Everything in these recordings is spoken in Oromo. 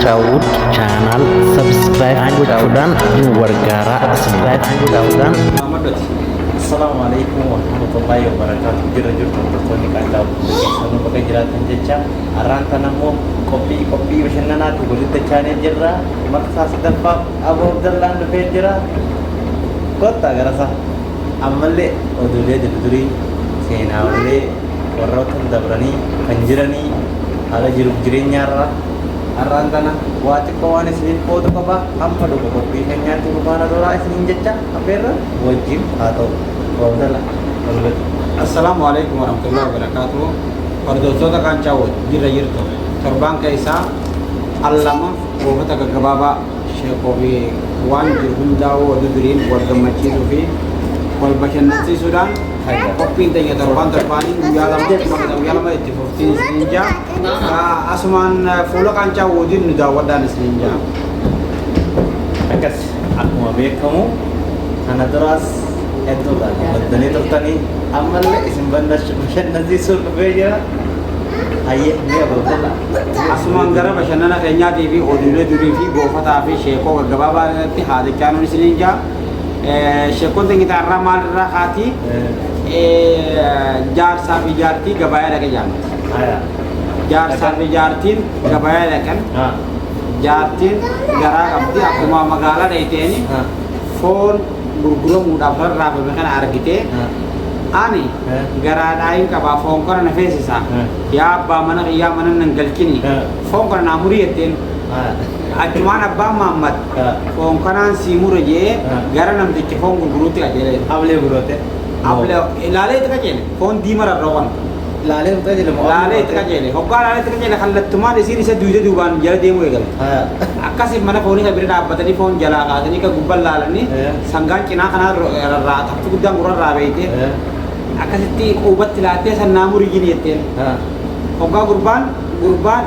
Cawud channel subscribe gochuudhaan nu gargaara. Subscribe gochuudhaan Assalamualaikum warahmatullahi wabarakatuh. Jirajur hordoftoonni qaalaa keessanuu bakka jiraatan jecha har'aan ammoo qophii bashannanaati walitti dachaanee jirra. Maqsaa sadaffaa Abuu Abdallaan dhufee jira. Kottaa garasa ammallee oduulee durii seenaalee warroota dabranii kan jiranii haala jiruuf jireenyaarra har'aan tana waa xiqqoo waan isiniif qoodu qaba. Amma dhuga qophii keenyaatti dhufaana duraa isiniin jecha affeerra wajjin haa ta'u. Assalamualaikum warahmatullahi wabarakatuh. Hordoftoota kan Cawud jirtu torbaan keessaa allama goofata gaggabaabaa sheekoo fi waan jiru hundaa'uu oduu duriin wal gammachiisuu fi wal bashannansiisuudhaan qophiin teenya torbaanii guyyaa lama itti fuftiin isiniin jaa asumaan fuula kan Cawudiin nu daawwadhaan isiniin jaa. Akkas akkuma beekamu kana duraas hedduudha baddanii turtanii ammallee isin bashannansiisuun dhufee jira. Hayyee ni abaabala. Asumaan gara bashannana keenyaatii fi oduulee durii fi goofataa fi sheekoo gaggabaabaa irratti haadachaa nuti isiniin jaa. Sheekoon teenya irraa maalirraa kaati jaarsaa fi jaartii gabayaa dhaqe jaamati. Jaarsaa fi jaartiin gabayaa dhaqan jaartiin garaa qabdi akkuma magaalaa dhayiteeni foon gurguramuudhaaf rarraafame kana argite ani garaadhaan qabaa foon kana na feesisa yaa abbaa mana qiyyaa mana nan galchini foon kana naa murii jetteen achumaan abbaan Mahammad foon kanaan sii mura jee gara namtichi foon gurguruutti qajeele Ablee biroote. Ilaalee itti qajeele foon diima rarrooban Laalee itti qajeele moo? laalee itti qajeele hoggaa laalee itti qajeele kallattumaan isiin isa duwide duubaan jala deemuu eegale. Akkasiin mana foonii kan bira dhaabbatanii foon jalaa kaasanii kan gubbaan laalanii sangaan cinaa kanaa rarraa tafti guddaan gurrarraa beeyte akkasitti qubatti laattee sannaa murii jini jetteen hoggaa gurbaan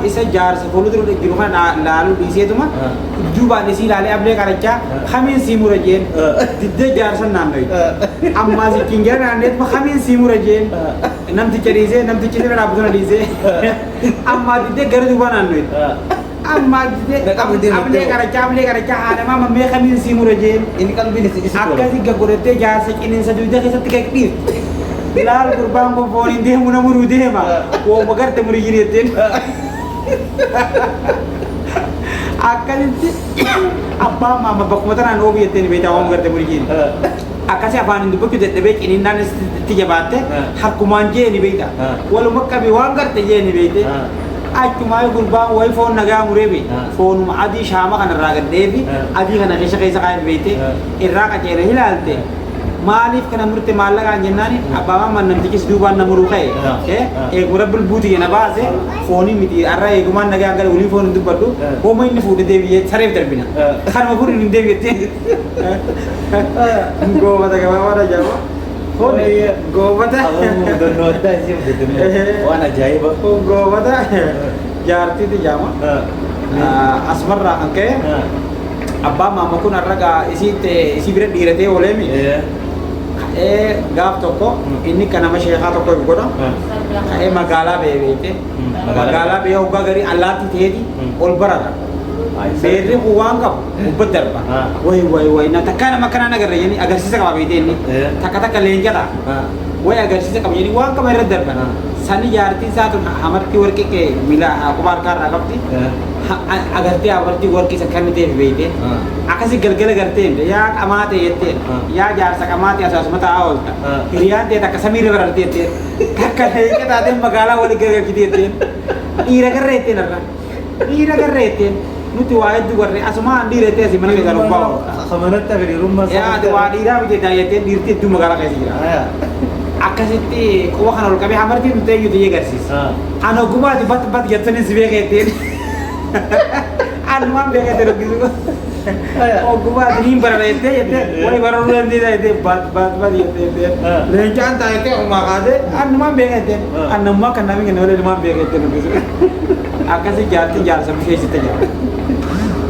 isa jaarsa fuuldura jiru kana laaluu dhiiseetuma duubaan isii laalee ablee qarachaa kamiin sii mura jeen diddee jaarsan naannoyi ammaa sikkiin gara naanneetuma kamiin sii mura jeen namticha dhiisee namtichi irra dhaabbatuna dhiisee ammaa diddee gara duubaa naannoyi amma ablee qarachaa haadhamaa mammee kamiin sii mura jeen Inni qalbiin isi akkasii gaggorattee jaarsa qineensa dugda keessatti gagdhiifte laal gurbaan kun fooniin deemu na muruu deema wooma garte murii jiri jetteen akkasitti abbaan maama bakkuma tanaan oobii jetteen beektaa wooma garte murii jiri akkasii afaan hin dubbachuu dadhabee ciniinnaan itti jabaatte harkumaan jee ni beekta waluma qabii waan garte jee ni beekte achumaa gurbaan wayi foon nagaa muree be foonuma adii shaama kanarraa gaddeefi adii kana keessa kaa'ee beekte irraa qaceere ilaalte maaliif kana murte maallaqaan jennaani abbaa Mahammad namtichis duubaan na muruu ka'e eegura bulbuuti yana baase foonii miti arraa eegumaan nagaa gara ulii foon hin dubbadhu hooma inni fuudhe deebi'ee sareef darbina kanuma fuudhin hin deebi'ettee goofata gabaabaadha jaama goofata Mudannootaa isii mudatan waan ajaa'iba. goofata jaartiiti jaama asumarraa kan ka'e abbaan Mahammad kun har'a isii bira dhiiratee ooleemi gaaf tokko inni kan nama sheekaa tokko godha ka'ee magaalaa ba'ee beekte magaalaa ba'ee hoggaa garii allaattii ta'eeti ol barata beerri kun waan qabu gubbat darba way na takkaa nama kanaan agarra jenni agarsiisa qaba beekte inni takka leenjata way agarsiisa qaba jenni waan qaba irra darba sani jaartii isaa tun amartii warqee miila quba harkaa irraa qabdi agartee amartii warqii isa kan ta'eef beekte akkasii galgala garteen yaa qamaate jetteen yaa jaarsa qamaate asaasuma taa'aa oolta hiriyaan ta'e takka samiirra bararte jetteen takka leeqa taateen magaalaa walii gargaarkite jetteen dhiira garra jetteen irra dhiira garra jetteen nuti waa hedduu garree asumaan dhiira jettee asii mana keessaa lubbaa Kamanatti hiriirummaa yaa waa dhiiraa miti jetteen dhiirti hedduu magaalaa keessa jira akkasitti quba kana ol qabee amartii nuti eenyutu agarsiisa ana ogumaati bat jettanii si beekeetteen anumaan beekete roggisu ogumaati niin barara jettee jettee wali bararuu dandeessa jettee bat jettee leencaan ta'a jettee omaa kaate anumaan beeketteen annammaa kan namni kenna wali anumaan beeketteen roggisu akkasii jaartii jaarsa bisheessitte jira.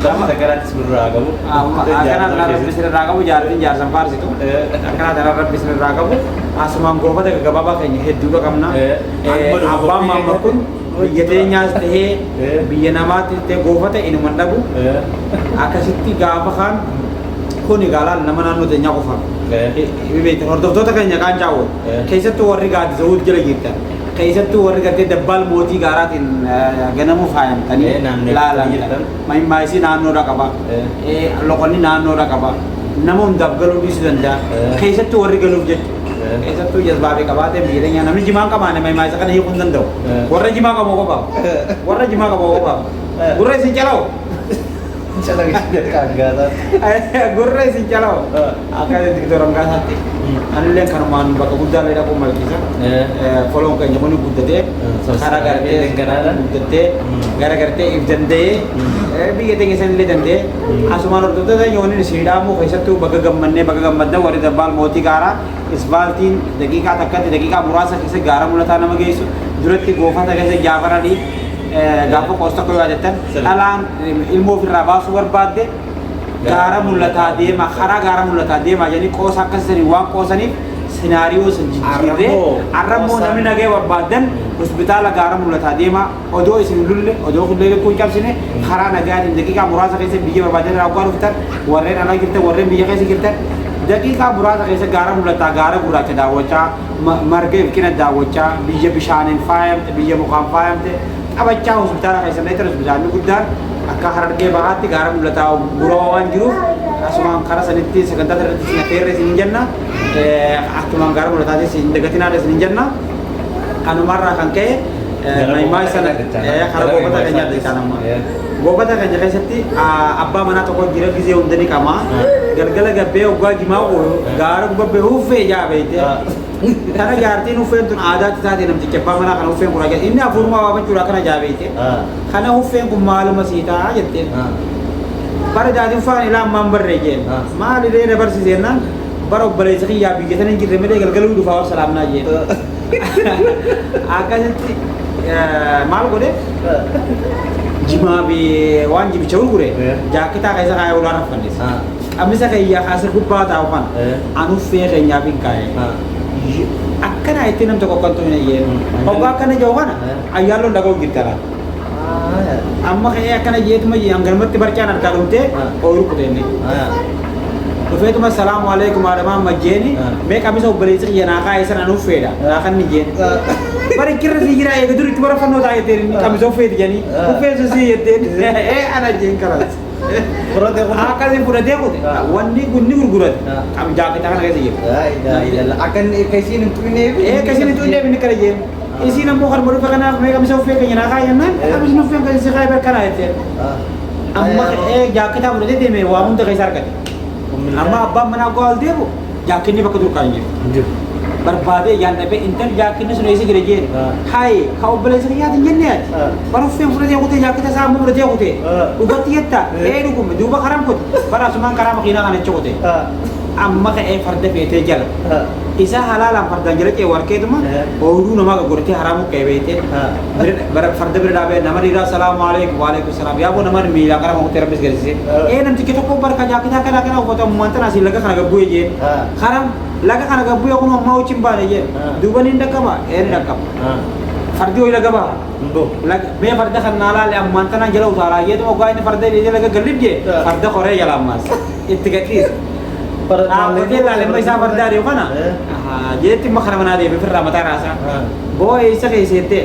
Nama sagaraattis birraa qabu. Akkanaa rabbi sirraa qabu jaartiin jaarsan faarsitu akkanaa rabbi sirraa qabu asumaan goofata gabaabaa keenya hedduudha qabna abbaan Mahammad kun biyya teenyaas ta'ee biyya namaatti ta'e goofate inuma dhabu akkasitti gaafa kaan kun egaa nama naannoo teenyaa qofa hordoftoota keenya kaan jaawwatu keessattuu warri gaaddisa hawwii jala jirtan keessattuu warri gartee dabbaal mootii gaaraatiin ganamuu faayamtanii ilaalan maayimmaayisii naannoodha qaba loqonni naannoodha qaba nama hundaaf galuu dhiisuu danda'a keessattuu warri galuuf jechuudha keessattuu jazbaabee qabaatee miidhagina namni jimaan qabaane maayimmaayisa kana hiikuu hin danda'u warra jimaa qabu qofaaf warra jimaa qabu qofaaf gurra isin calaa'u gurra isin calaa'u akka diktoran gaasaatti anillee kanumaan bakka guddaallee dhaquu malkiisa foloon keenya kun guddatee karaa gartee guddatee gara gartee if danda'ee biyya teenya sanillee danda'ee asumaan hordoftoota yooniin siidhaamuu keessattuu bakka gammaddan warri dabbaal mootii gaaraa isbaaltiin daqiiqaa takkatti daqiiqaa muraasa keessa gaara mul'ataa nama geessu duratti goofata keessa jaafaranii gaafa qoosta koo yaadattan dhalaan ilmoo ofirraa baasuu barbaadde gaara mul'ataa deema karaa gaara mul'ataa deema jedhanii qoosa akkasisanii waan qoosaniif sinaariyoo san jijjiirree arrammoo namni nagee barbaaddan hospitaala gaara mul'ataa deema odoo isin lulle odoo kullee kun cabsine karaa nagaatiin daqiiqaa muraasa keessa biyya barbaaddan raawwaa dhuftan warreen alaa jirtan warreen biyya keessa jirtan daqiiqaa muraasa keessa gaara mul'ataa gaara gurraacha daawwachaa marga ilqina daawwachaa biyya bishaaniin faayamte biyya mukaan faayamte qabachaa hospitaala keessa illee ture hospitaalli guddaan akka Harargee bahaatti gaara mul'ataa guroo waan jiruuf asumaan karaa sanitti sagantaa irratti isin affeerre isin jenna akkumaan gaara mul'ataati isin dagatinaadha isin jenna kanumarraa kan ka'e maayimmaa sana karaa goofata keenyaatti isaan amma goofata keenya keessatti abbaa manaa tokko jira gizee hunda ni qaba galgala gabbee waggaa jimaa gaara gubbee huffee jaabeete kana jaartiin uffeen tun aadaatti taate namticha abbaa manaa kana uffeen kun inni afuurumaa waafachuudha kana jaabeete kana uffeen kun maaluma siitaa jetteen bara jaatiin faan ilaa ammaan barree jeen maali ree dabarsiseennan bara obboleessa kiyyaa biyya sana hin jirre malee galgaluu dhufaa wal salaamnaa jeen akkasitti maal godhe jimaa bi waan jibicha gurgure jaakitaa keessa kaayee ulaan raffannis qammisa kiyyaa kaasir gubbaa taa'u kan anuffee keenyaaf hin kaayee akkana itti nam tokko kan tuhin yeen hoggaa akkana jiru kana ayyaalloon dhaga'u jirtara amma ka'ee akkana jeetuma hangalmatti barcaan harkaa dhumtee ooyiruu kuteenne dhufeetuma salaamu alaikum aadamaa majjeeni mee qammisa obboleessa kiyya naa kaayee sana anuffeedha naa kan ni jeen bari kirra si jira eega duritti bara fannoo taa'eteen qammisa uffeeti janii uffeessu si jetteen ana jeen karas akkasiin fudhatee kute wanni gunni gurgurate kam jaakitaa kana keessa jiru akan kasiin hin tuineef kasiin hin tuineef inni kana jeen isiin ammoo kan dhufe kanaaf mee qammisa uffee keenya naa kaayannaan qammisa uffeen kan si kaayee barkanaa jetteen amma jaakitaa fudhatee deeme waa hunda keessa argate amma abbaan manaa go'aal deemu jaakinni bakka durkaan jiru barbaade yaan dhabe intal jaakinni sun eessa jira jeen hayi ka obboleessa kiyyaati hin jenne ati bara uffeen fudhatee kutee jaakita isaa ammoo fudhatee kutee dhugatti jetta dhuguma duuba karaan kute bara asumaan karaa makiinaa kana jecha kutee amma ka'ee farda feetee jala isa halaalaan fardaan jala cee warqeetuma ooluu namaa gurgurtee haraamu ka'ee beekee bara farda bira dhaabee nama dhiiraa salaamu alaikum waalaikum salaam yaaboo nama miilaa karaa mukutee rabbis garsiisee namtichi tokko barka jaakitaa kana uffatamu wanta naasii laga kana gabbu'ee jeen karam laga kana gabbu'ee kun ammaa wajjin baane jeen duuba ni dhaqqaba ni dhaqqaba fardi hoyi laga baa mee farda kan naalaale ammaan tanaan jala utaalaa jeetuma ogaa inni farda laga gallib jee farda koree jala ammaas itti gadhiisa Aku lalle mai sabar dari mana? Jadi tim makar mana dia berfirma mata rasa. Boy isa kayak sete.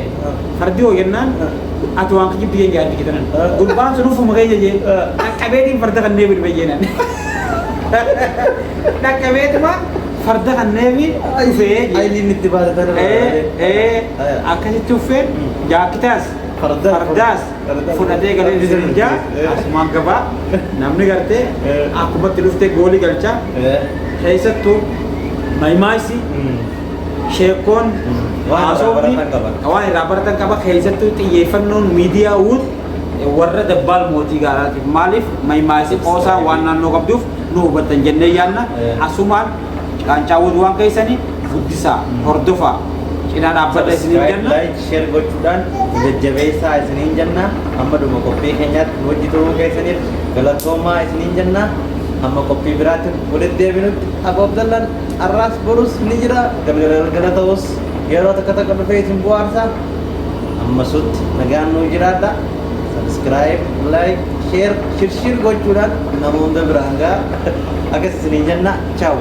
Fardio kan? Atau angkat jipi yang jadi kita nan. Gulban suruh fumakai aja. Nak kabetin farda kan dia berbagian. Nak kabet mah farda kan nevi tufe. Aili nitibah tadi. Akan tufe. Jakitas. Fardas. Fudhatee galee dirija asumaan gabaa namni gartee akkumatti dhuftee goolii galcha keessattuu maayimaayisi sheekoon haasofni waan irraa baratan qaba keessattuu xiyyeeffannoon miidiyaa uut warra dabbaal mootii gaaraatiif maaliif maayimaayisi qoosaa waan naannoo qabduuf nu hubattan jennee yaanna asumaan qaancaawwan waan keessanii guddisaa hordofaa cinaa dhaabbata isiniin jenna share gochuudhaan jajjabeessaa isiniin jenna amma dhuma qophii keenyaatti hojjetuu keessaniif galatoomaa isiniin jenna amma qophii biraatti walitti deebinutti akka obdallan arraas borus ni jira galgala ta'us yeroo takka takka dhufee isin bu'aarsa amma Ammasut nagaan nuu jiraadha. Subscribe, like, share, shirshir gochuudhaan nama hunda biraan ga'a. Akkas isiniin jenna. Ciao.